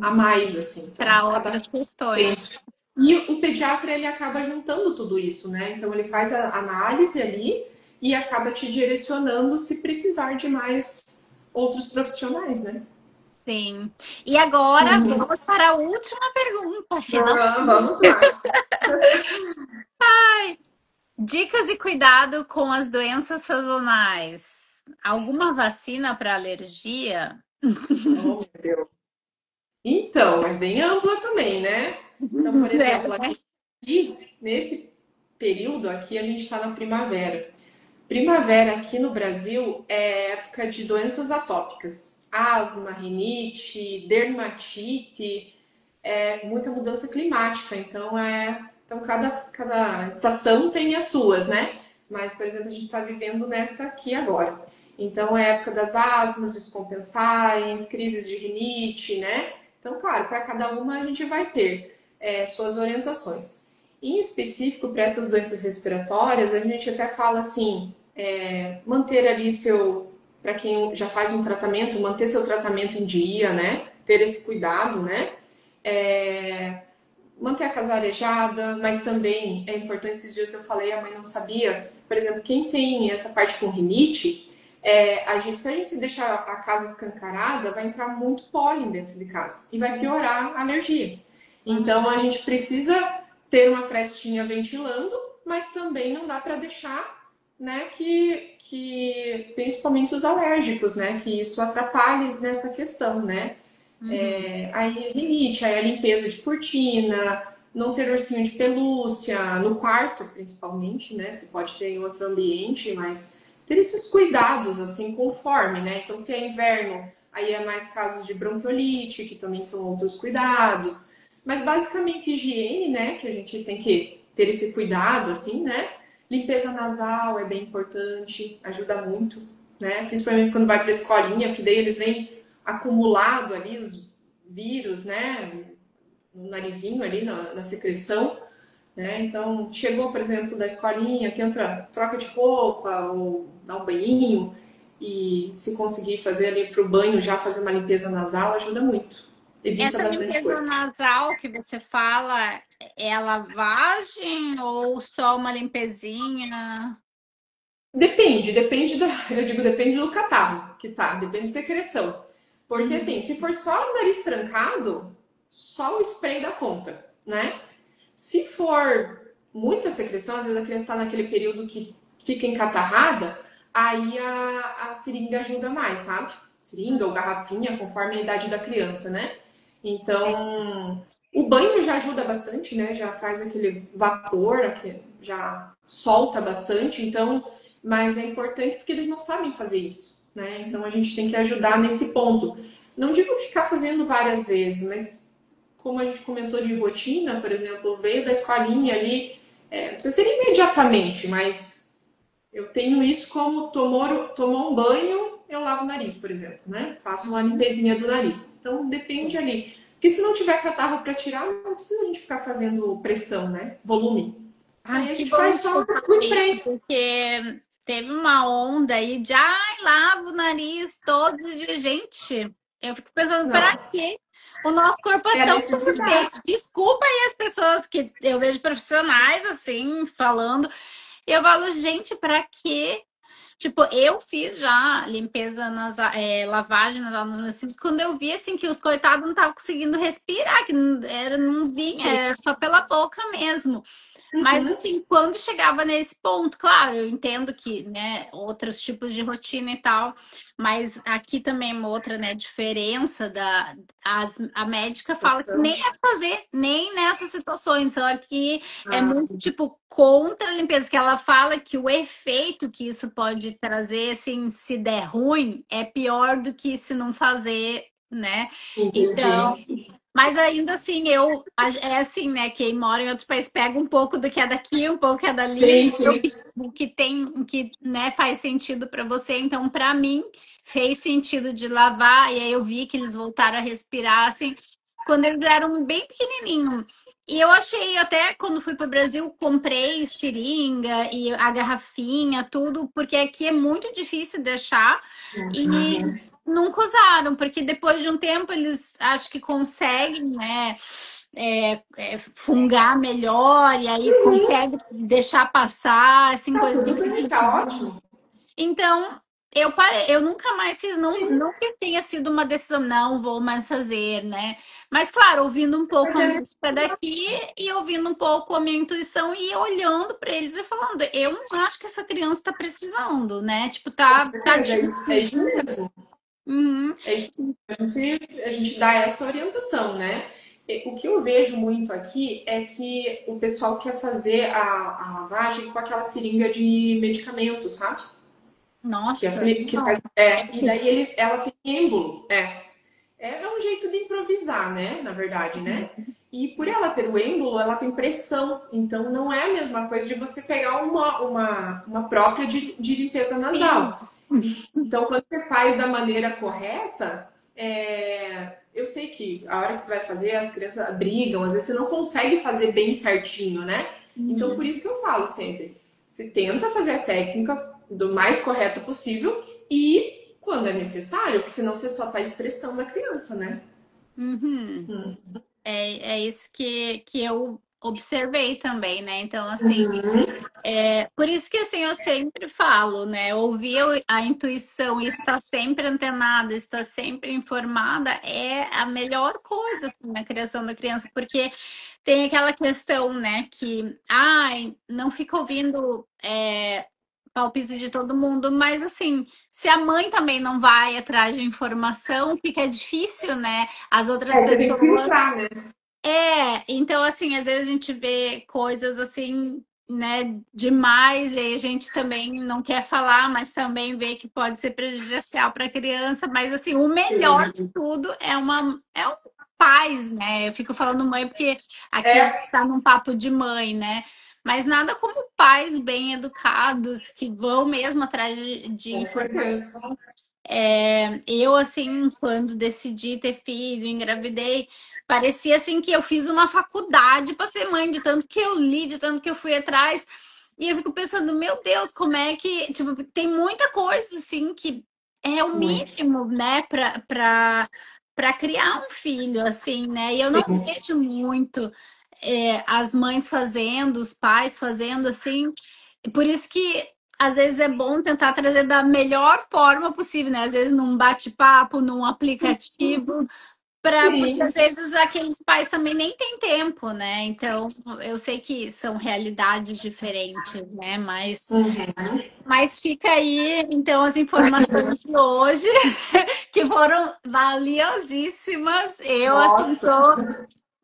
A mais, assim. Então, Para cada outras questões. paciente. E o pediatra, ele acaba juntando tudo isso, né? Então, ele faz a análise ali e acaba te direcionando se precisar de mais outros profissionais, né? Sim. E agora Uhum. vamos para a última pergunta, Renan. Vamos lá. Dicas e cuidado com as doenças sazonais. Alguma vacina para alergia? Oh, meu Deus. Então, é bem ampla também, né? Então, por exemplo, aqui, nesse período aqui, a gente está na primavera. Primavera aqui no Brasil é época de doenças atópicas. Asma, rinite, dermatite, muita mudança climática. Então cada estação tem as suas, né? Mas, por exemplo, a gente está vivendo nessa aqui agora. Então é época das asmas descompensarem, crises de rinite, né? Então, claro, para cada uma a gente vai ter suas orientações. Em específico, para essas doenças respiratórias, a gente até fala assim, manter ali para quem já faz um tratamento, manter seu tratamento em dia, né? Ter esse cuidado, né? Manter a casa arejada, mas também é importante, esses dias eu falei, a mãe não sabia, por exemplo, quem tem essa parte com rinite, se a gente deixar a casa escancarada, vai entrar muito pólen dentro de casa e vai piorar a alergia. Então a gente precisa ter uma frestinha ventilando, mas também não dá para deixar, né, que principalmente os alérgicos, né, que isso atrapalhe nessa questão, né? Aí rinite, aí a limpeza de cortina, não ter ursinho de pelúcia, no quarto principalmente, né? Você pode ter em outro ambiente, mas ter esses cuidados assim conforme, né? Então, se é inverno, aí é mais casos de bronquiolite, que também são outros cuidados. Mas basicamente higiene, né? Que a gente tem que ter esse cuidado, assim, né? Limpeza nasal é bem importante, ajuda muito, né? Principalmente quando vai para a escolinha, porque daí eles vêm acumulado ali os vírus, né, no narizinho ali, na secreção, né? Então, chegou, por exemplo, da escolinha, tenta troca de roupa ou dá um banhinho e se conseguir fazer ali para o banho já fazer uma limpeza nasal ajuda muito. Evita Essa bastante limpeza coisa. nasal que você fala é a lavagem ou só uma limpezinha? Depende eu digo, depende do catarro que tá, depende da secreção. Porque Uhum. assim, se for só o nariz trancado, só o spray dá conta, né? Se for muita secreção, às vezes a criança está naquele período que fica encatarrada, aí a seringa ajuda mais, sabe? Seringa ou garrafinha, conforme a idade da criança, né? Então, o banho já ajuda bastante, né? Já faz aquele vapor, que já solta bastante. Então, mas é importante porque eles não sabem fazer isso, né? Então a gente tem que ajudar nesse ponto. Não digo ficar fazendo várias vezes, mas como a gente comentou de rotina, por exemplo, veio da escolinha ali, não precisa ser imediatamente, mas eu tenho isso como tomou um banho, eu lavo o nariz, por exemplo, né? Faço uma limpezinha do nariz. Então depende ali. Porque se não tiver catarro para tirar, não precisa a gente ficar fazendo pressão, né? Volume. Ai, Aí a que gente bom faz que só você o falou isso, spray. porque teve uma onda aí de ai, lava o nariz todos os dias. Gente, eu fico pensando, para Não, quê? O nosso corpo é é a tão necessidade. perfeito. Desculpa aí as pessoas que eu vejo profissionais assim falando. E eu falo, gente, para quê? Tipo, eu fiz já limpeza lavagem nos meus filhos quando eu vi assim que os coitados não estavam conseguindo respirar, que não vinha, era só pela boca mesmo. Mas Uhum. assim, quando chegava nesse ponto, claro, eu entendo que, né, outros tipos de rotina e tal, mas aqui também é uma outra, né, diferença a médica fala que Então, nem é fazer, nem nessas situações, só que é muito tipo contra a limpeza, que ela fala que o efeito que isso pode trazer, assim, se der ruim, é pior do que se não fazer, né? Então, entendi. mas ainda assim, é assim, né? Quem mora em outro país pega um pouco do que é daqui, um pouco que é dali, Sim, sim. o que tem, o que, né, faz sentido para você. Então, para mim, fez sentido de lavar. E aí eu vi que eles voltaram a respirar, assim, quando eles eram bem pequenininhos. E eu achei, até quando fui para o Brasil, comprei seringa e a garrafinha, tudo, porque aqui é muito difícil deixar. E Uhum. nunca usaram, porque depois de um tempo eles acho que conseguem, né, fungar melhor e aí consegue deixar passar, assim, Tá coisas tudo que bem, tá precisam. ótimo. Então, eu parei, eu nunca mais fiz, não que tenha sido uma decisão, não vou mais fazer, né? Mas, claro, ouvindo um pouco Mas a é música necessário, daqui e ouvindo um pouco a minha intuição e olhando para eles e falando, eu não acho que essa criança está precisando, né? Tipo, com tá certeza, é difícil. isso mesmo. Uhum. É isso. A gente dá essa orientação, né? O que eu vejo muito aqui é que o pessoal quer fazer a lavagem com aquela seringa de medicamento, sabe? Nossa, Que não. faz, É e daí ela tem êmbolo. É um jeito de improvisar, né? Na verdade, né? E por ela ter o êmbolo, ela tem pressão. Então não é a mesma coisa de você pegar uma própria de limpeza nasal. isso. Então, quando você faz da maneira correta, eu sei que a hora que você vai fazer, as crianças brigam, às vezes você não consegue fazer bem certinho, né? Então, por Uhum. isso que eu falo sempre: você tenta fazer a técnica do mais correta possível e quando é necessário, porque senão você só está estressando a criança, né? Uhum. Hum. É isso que eu observei também, né? Então, assim, Uhum. por isso que assim eu sempre falo, né? Ouvir a intuição e estar sempre antenada, estar sempre informada é a melhor coisa assim, na criação da criança, porque tem aquela questão, né, que ai, não fica ouvindo palpite de todo mundo, mas assim, se a mãe também não vai atrás de informação, fica difícil, né? As outras Você tem que pessoas filtrar, né? então, assim, às vezes a gente vê coisas assim, né, demais, e aí a gente também não quer falar, mas também vê que pode ser prejudicial para a criança. Mas, assim, o melhor de Sim. tudo é um pais, né? Eu fico falando mãe porque aqui a É, gente está num papo de mãe, né? Mas nada como pais bem educados que vão mesmo atrás de com certeza. informação. Eu, assim, quando decidi ter filho, engravidei, parecia assim que eu fiz uma faculdade para ser mãe, de tanto que eu li, de tanto que eu fui atrás. E eu fico pensando, meu Deus, como é que, tipo, tem muita coisa assim que é o Muito. mínimo, né, para criar um filho, assim, né? E eu não Sim. vejo muito as mães fazendo, os pais fazendo assim. Por isso que às vezes é bom tentar trazer da melhor forma possível, né? Às vezes num bate-papo, num aplicativo, porque às Sim. vezes aqueles pais também nem têm tempo, né? Então, eu sei que são realidades diferentes, né? Uhum. Mas fica aí, então, as informações de hoje, que foram valiosíssimas. Eu, assim, Nossa, tô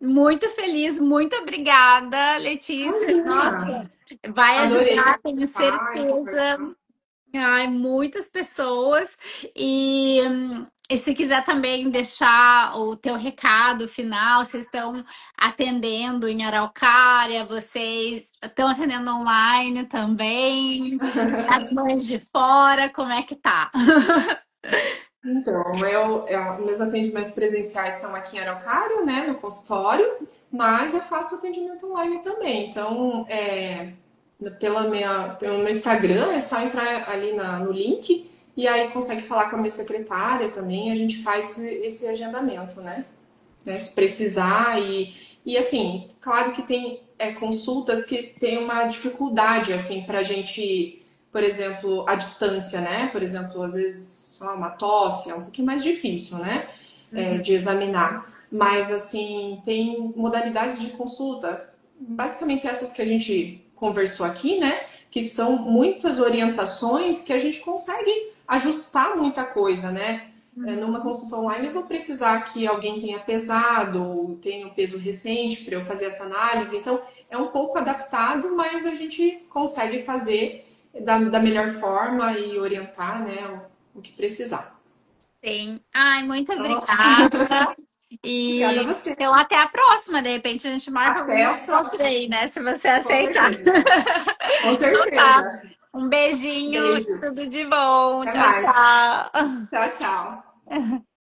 muito feliz, muito obrigada, Letícia. Nossa, imagina. vai Adorei ajudar, tenho participar e certeza. conversar. Ai, muitas pessoas. E se quiser também deixar o teu recado final, vocês estão atendendo em Araucária, vocês estão atendendo online também, as mães de fora, como é que tá? Então, meus atendimentos presenciais são aqui em Araucária, né, no consultório, mas eu faço atendimento online também. Então, pelo meu Instagram, é só entrar ali no link e aí consegue falar com a minha secretária também, a gente faz esse agendamento, né, se precisar e assim, claro que tem consultas que tem uma dificuldade assim para a gente, por exemplo, a distância, né? Por exemplo, às vezes sei lá, uma tosse é um pouquinho mais difícil, né? Uhum. De examinar. Mas assim, tem modalidades de consulta, basicamente essas que a gente conversou aqui, né? Que são muitas orientações que a gente consegue ajustar muita coisa, né? Numa Uhum. consulta online, eu vou precisar que alguém tenha pesado ou tenha um peso recente para eu fazer essa análise. Então, é um pouco adaptado, mas a gente consegue fazer da melhor forma e orientar, né, o que precisar. Sim. Ai, muito Nossa, obrigada. obrigada E a você. então até a próxima. De repente a gente marca Até alguma as outra próximas. aí, né? Se você Com aceitar. certeza. Com Então tá. certeza. Um beijinho, Beijo. tudo de bom. Até Tchau, mais. tchau. Tchau, tchau.